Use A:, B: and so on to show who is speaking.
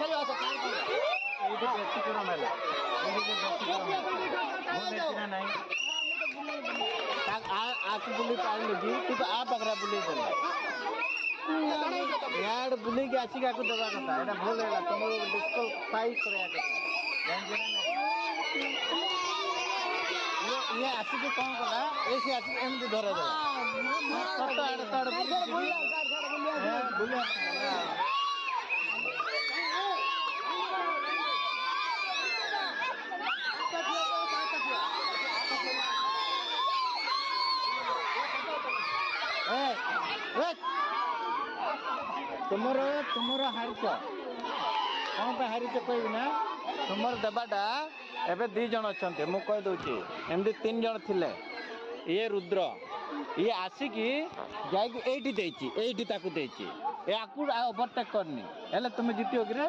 A: ଏଇଠି ବ୍ୟତିକ୍ରମ ହେଲା ଏଇଠି ବ୍ୟତିକ୍ରମ ହେଲା ନାହିଁ आक बुली पाइल कि तू तो आ पकड़ा बुले देला यार बुले के आसी काको दबा कथा एटा भूल हैला तुम डिस्क्वालिफाई करया कथा जान जे ये आसी के कोन कला ऐसे आसी एमती धरे दे सट आड़ साड़ बुले तुमर हारिच कौन पे हारिच कहबी ना तुमर देवाटा एबे 2 जन अच्छा मु कह दूची एमती 3 जन थिले ये रुद्र ये आसिकी जाइकी एठी देची एठी ताकू देची याकू ओवरटेक करनी हेले तुम जीतियो कि रे